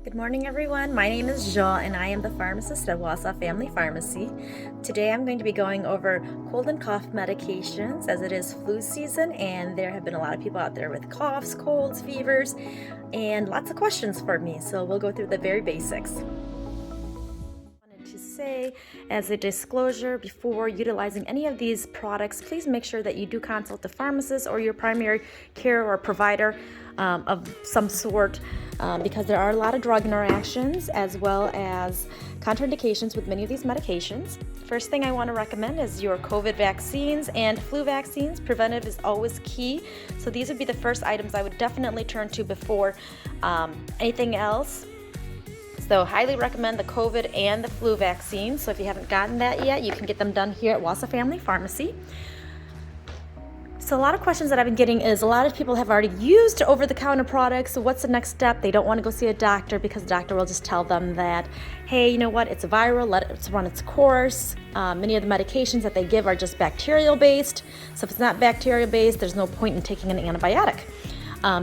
Good morning, everyone. My name is Jo, and I am the pharmacist at Wausau Family Pharmacy. Today I'm going to be going over cold and cough medications as it is flu season, and there have been a lot of people out there with coughs, colds, fevers, and lots of questions for me. So we'll go through the very basics. To say as a disclosure, before utilizing any of these products, please make sure that you do consult the pharmacist or your primary care or provider of some sort, because there are a lot of drug interactions as well as contraindications with many of these medications. First thing I want to recommend is your COVID vaccines and flu vaccines. Preventive is always key, so these would be the first items I would definitely turn to before anything else. So highly recommend the COVID and the flu vaccine. So if you haven't gotten that yet, you can get them done here at Wausau Family Pharmacy. So a lot of questions that I've been getting is a lot of people have already used over-the-counter products. So what's the next step? They don't want to go see a doctor because the doctor will just tell them that, hey, you know what, it's a viral, let it run its course. Many of the medications that they give are just bacterial-based. So if it's not bacterial-based, there's no point in taking an antibiotic.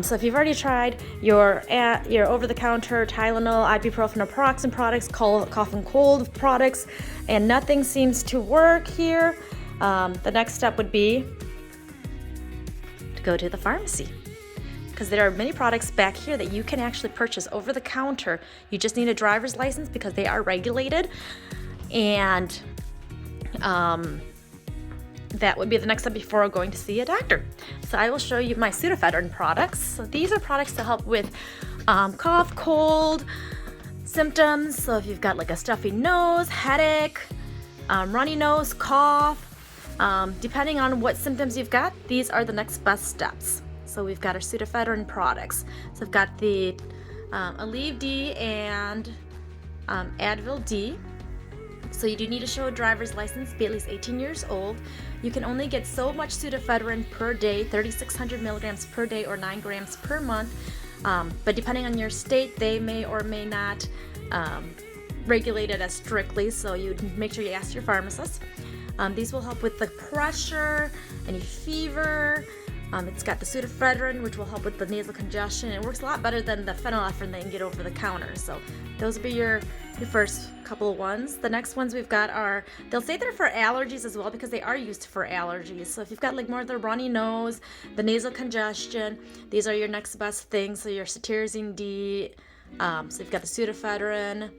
So if you've already tried your over-the-counter Tylenol, ibuprofen, or naproxen products, cough and cold products, and nothing seems to work here, the next step would be to go to the pharmacy, because there are many products back here that you can actually purchase over the counter. You just need a driver's license because they are regulated, and that would be the next step before going to see a doctor. So I will show you my pseudoephedrine products. So these are products to help with cough, cold symptoms. So if you've got like a stuffy nose, headache, runny nose, cough, depending on what symptoms you've got, these are the next best steps. So we've got our pseudoephedrine products. So I've got the Aleve D and Advil D. So you do need to show a driver's license, be at least 18 years old. You can only get so much pseudoephedrine per day, 3,600 milligrams per day or 9 grams per month. But depending on your state, they may or may not regulate it as strictly, so you make sure you ask your pharmacist. These will help with the pressure, any fever. It's got the pseudoephedrine, which will help with the nasal congestion. It works a lot better than the phenylephrine that you can get over the counter. So those will be your first couple of ones. The next ones we've got are, they'll say they're for allergies as well because they are used for allergies. So if you've got like more of the runny nose, the nasal congestion, these are your next best things. So your cetirizine D, so you've got the pseudoephedrine,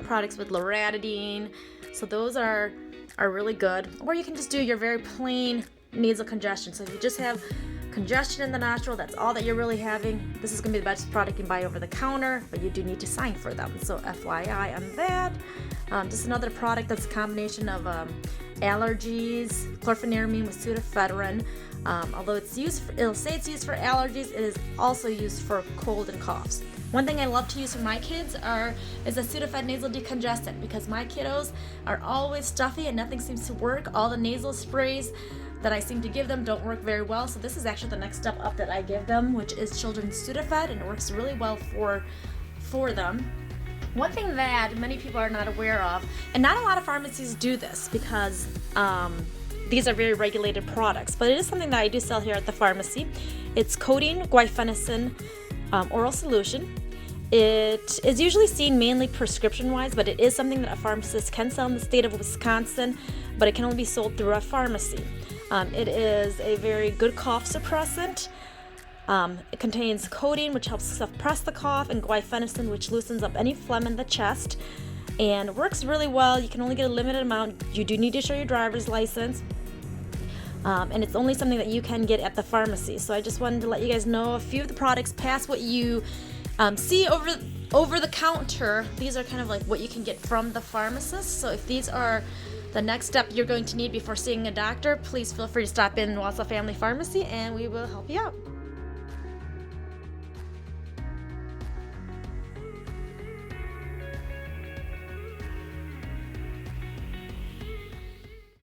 products with loratadine. So those are really good. Or you can just do your very plain nasal congestion. So if you just have congestion in the nostril, that's all that you're really having, this is going to be the best product you can buy over the counter, but you do need to sign for them. So FYI on that. Just another product that's a combination of allergies, chlorpheniramine with pseudoephedrine. Although it'll say it's used for allergies, it is also used for cold and coughs. One thing I love to use for my kids is a Sudafed nasal decongestant, because my kiddos are always stuffy and nothing seems to work. All the nasal sprays that I seem to give them don't work very well, so this is actually the next step up that I give them, which is children's Sudafed, and it works really well for them. One thing that many people are not aware of, and not a lot of pharmacies do this because these are very regulated products, but it is something that I do sell here at the pharmacy. It's codeine guaifenesin oral solution. It is usually seen mainly prescription-wise, but it is something that a pharmacist can sell in the state of Wisconsin, but it can only be sold through a pharmacy. It is a very good cough suppressant. It contains codeine, which helps suppress the cough, and guaifenesin, which loosens up any phlegm in the chest, and works really well. You can only get a limited amount. You do need to show your driver's license. And it's only something that you can get at the pharmacy. So I just wanted to let you guys know a few of the products past what you see over the counter. These are kind of like what you can get from the pharmacist. So if these are the next step you're going to need before seeing a doctor, please feel free to stop in Wausau Family Pharmacy and we will help you out.